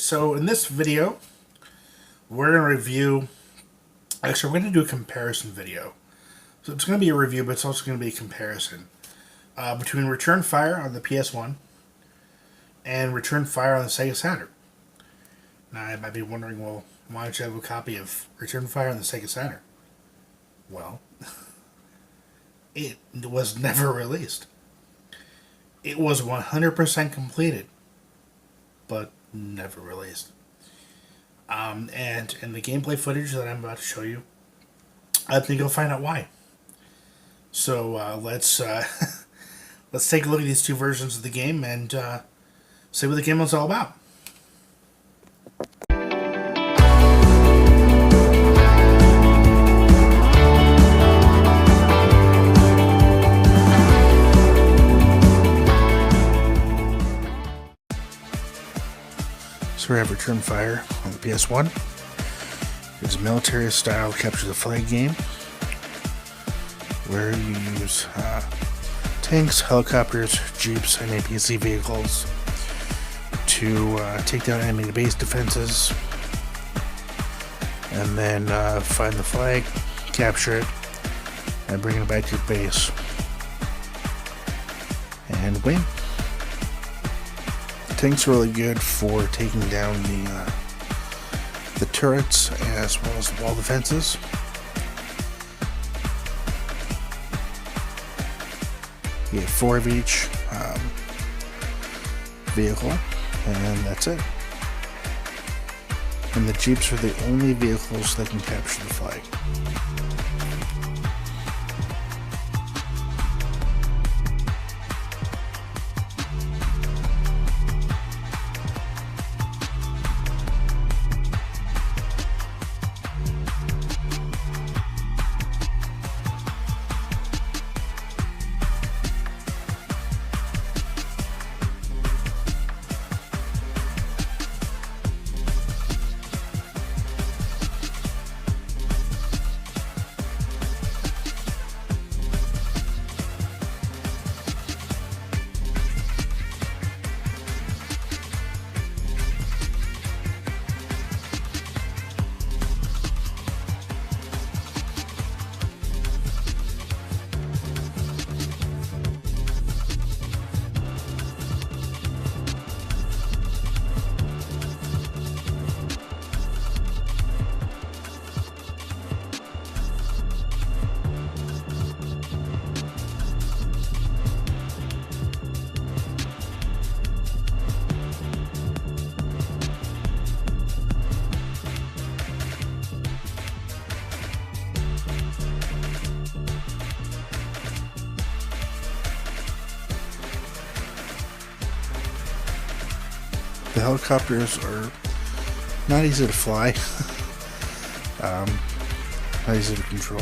So in this video, we're going to review, actually we're going to do a comparison video. So it's going to be a review, but it's also going to be a comparison between Return Fire on the PS1 and Return Fire on the Sega Saturn. Now I might be wondering, well, why don't you have a copy of Return Fire on the Sega Saturn? Well, it was never released. It was 100% completed, but never released. And in the gameplay footage that I'm about to show you, I think you'll find out why. So let's let's take a look at these two versions of the game and see what the game was all about. So we have Return Fire on the PS1. It's a military-style capture-the-flag game where you use tanks, helicopters, jeeps, and APC vehicles to take down enemy base defenses, and then find the flag, capture it, and bring it back to your base and win. The tanks are really good for taking down the turrets as well as the wall defenses. You get 4 of each vehicle, and that's it. And the jeeps are the only vehicles that can capture the flag. The helicopters are not easy to fly, not easy to control.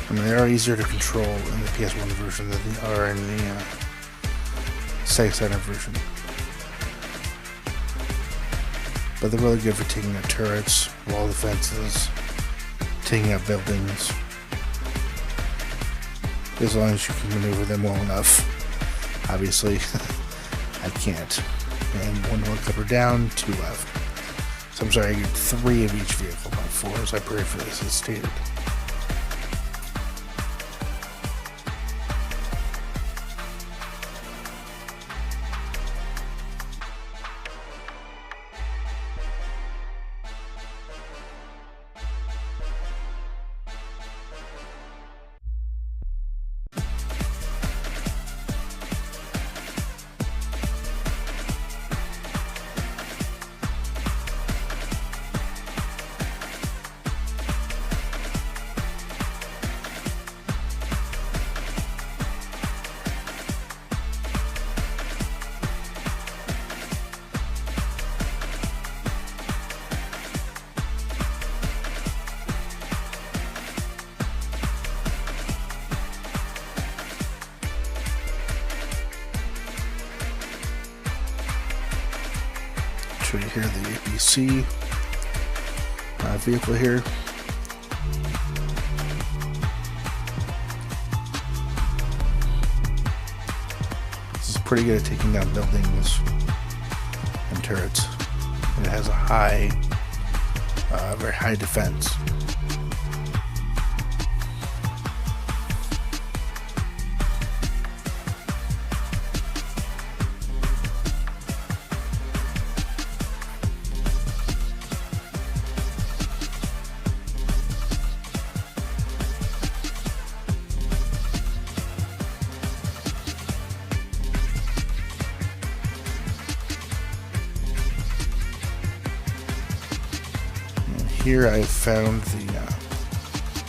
I mean, they are easier to control in the PS1 version than they are in the Sega Saturn version. But they're really good for taking out turrets, wall defenses, taking out buildings, as long as you can maneuver them well enough. Obviously, I can't. And 1 helicopter down, 2 left. So I'm sorry, I get 3 of each vehicle, not 4, as I pray for this as stated. Show you here the APC vehicle here. pretty good at taking down buildings and turrets. And it has a very high defense. Here I found the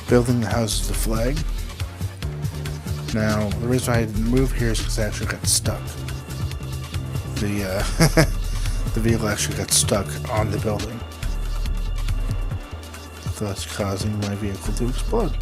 building that houses the flag. Now, the reason I didn't move here is because I actually got stuck. The the vehicle actually got stuck on the building, thus causing my vehicle to explode.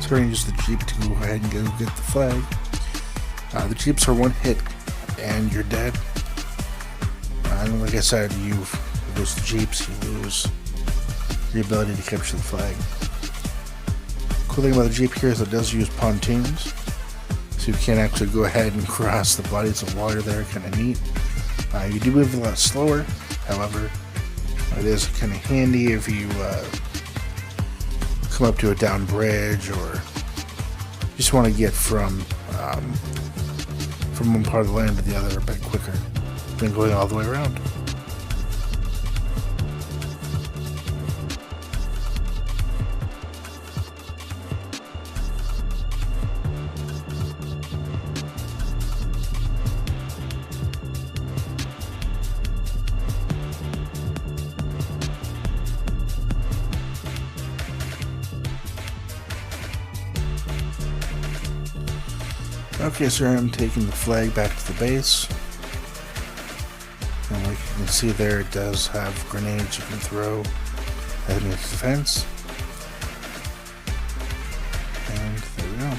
So we're going to use the Jeep to go ahead and go get the flag. The Jeeps are one hit and you're dead. And like I said, you lose the Jeeps, you lose the ability to capture the flag. Cool thing about the Jeep here is it does use pontoons, so you can actually go ahead and cross the bodies of water there, kind of neat. You do move a lot slower, however, it is kind of handy if you come up to a down bridge or just want to get from one part of the land to the other a bit quicker than going all the way around. Okay, so I'm taking the flag back to the base. And like you can see there, it does have grenades you can throw at its defense. And there we go.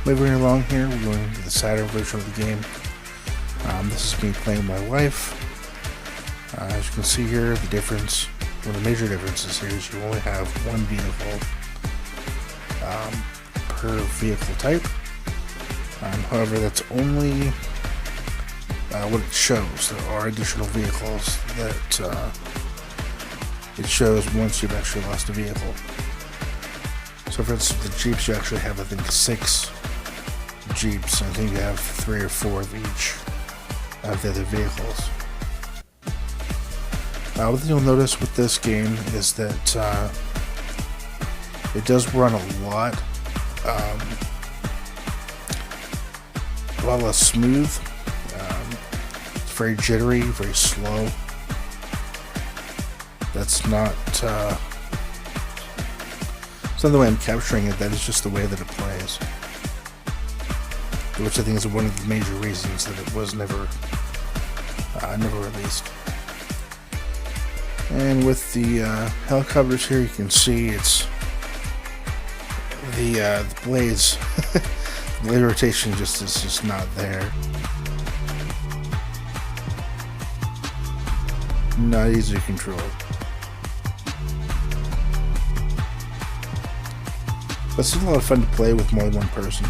Moving along here, we're going into the Saturn version of the game. This is me playing with my wife. As you can see here, the difference, one of the major differences here is you only have one vehicle per vehicle type. However, that's only what it shows. There are additional vehicles that it shows once you've actually lost a vehicle. So for instance, the Jeeps, you actually have, I think, 6 Jeeps. I think you have 3 or 4 of each of the other vehicles. What you'll notice with this game is that it does run a lot a lot less smooth. It's very jittery, very slow. That's not. It's not the way I'm capturing it. That is just the way that it plays, which I think is one of the major reasons that it was never released. And with the helicopters here, you can see it's the blades. The blade rotation is just not there. Not easy to control. But it's a lot of fun to play with more than one person,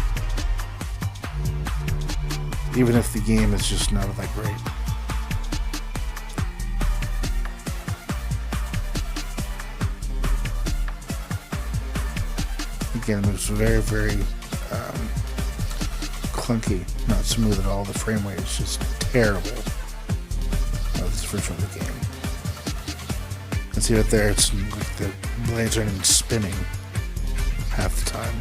even if the game is just not that great. Again, it moves very, very clunky, not smooth at all. The frame rate is just terrible of this version of the game. You can see right there, it's like the blades aren't even spinning half the time.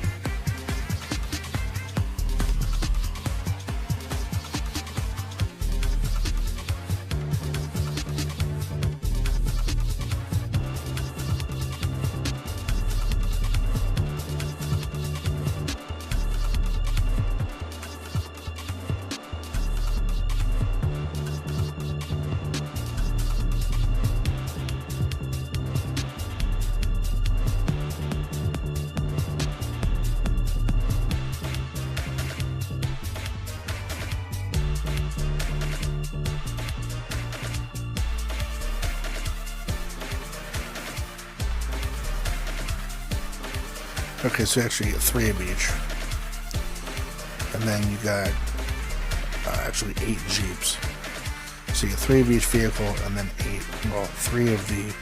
Okay, so you actually get 3 of each. And then you got actually 8 Jeeps. So you get 3 of each vehicle and then 8, well, 3 of the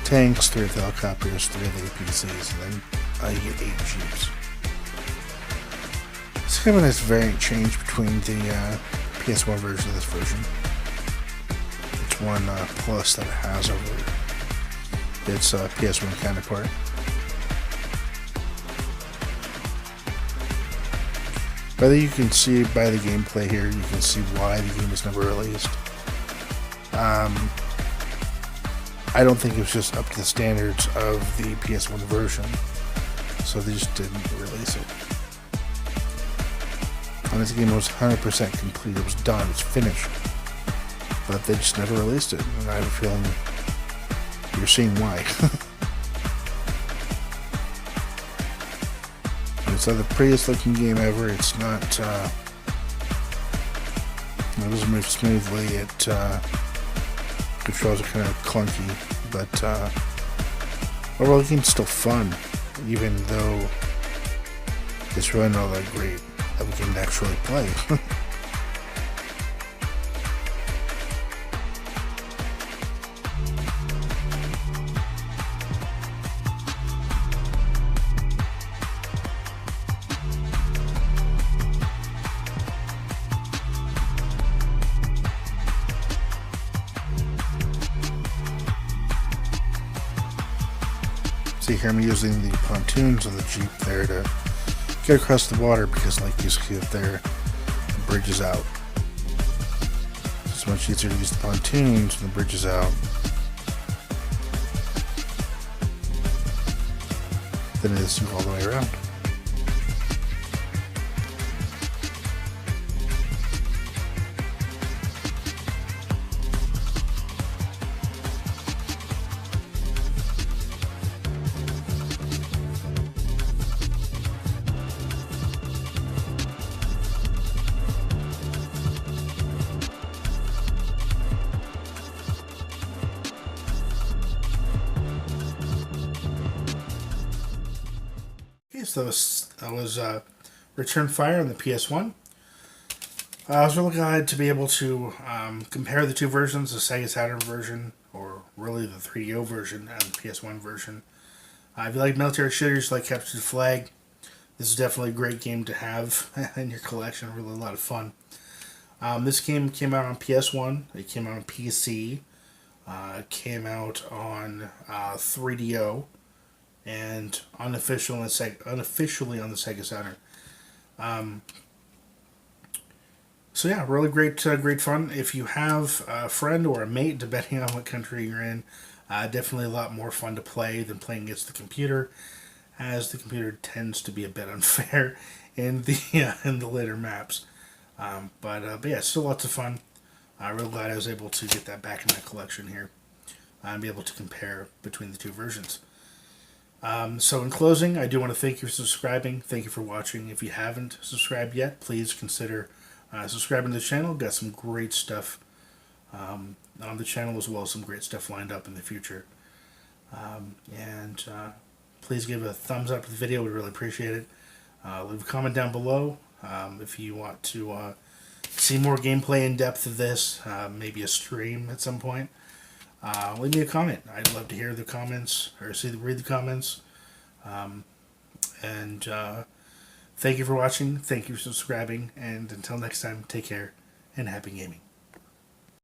tanks, 3 of the helicopters, 3 of the APCs, and then you get 8 Jeeps. It's kind of a nice variant change between the PS1 version of this version. It's one plus that it has over its PS1 counterpart. But you can see by the gameplay here, you can see why the game was never released. I don't think it was just up to the standards of the PS1 version, so they just didn't release it. And this game was 100% complete, it was done, it was finished. But they just never released it, and I have a feeling you're seeing why. It's the prettiest looking game ever. It's not, it doesn't move smoothly. It, controls are kind of clunky, but, overall the game's still fun, even though it's really not that great of a game to actually play. See here, I'm using the pontoons of the Jeep there to get across the water because, like you see up there, the bridge is out. It's much easier to use the pontoons when the bridge is out than it is to go all the way around. So that was Return Fire on the PS1. I was really glad to be able to compare the two versions, the Sega Saturn version, or really the 3DO version, and the PS1 version. If you like military shooters, like Capture the Flag, this is definitely a great game to have in your collection. Really a lot of fun. This game came out on PS1. It came out on PC. It came out on 3DO. and unofficially on the Sega Saturn. So yeah, really great fun. If you have a friend or a mate, depending on what country you're in, definitely a lot more fun to play than playing against the computer, as the computer tends to be a bit unfair in the in the later maps. But yeah, still lots of fun. I'm really glad I was able to get that back in my collection here and be able to compare between the two versions. So in closing, I do want to thank you for subscribing. Thank you for watching. If you haven't subscribed yet, please consider subscribing to the channel. Got some great stuff on the channel, as well as some great stuff lined up in the future. And please give a thumbs up to the video. We really appreciate it. Leave a comment down below if you want to see more gameplay in depth of this, maybe a stream at some point. Leave me a comment. I'd love to hear the comments or read the comments. And thank you for watching. Thank you for subscribing. And until next time, take care and happy gaming.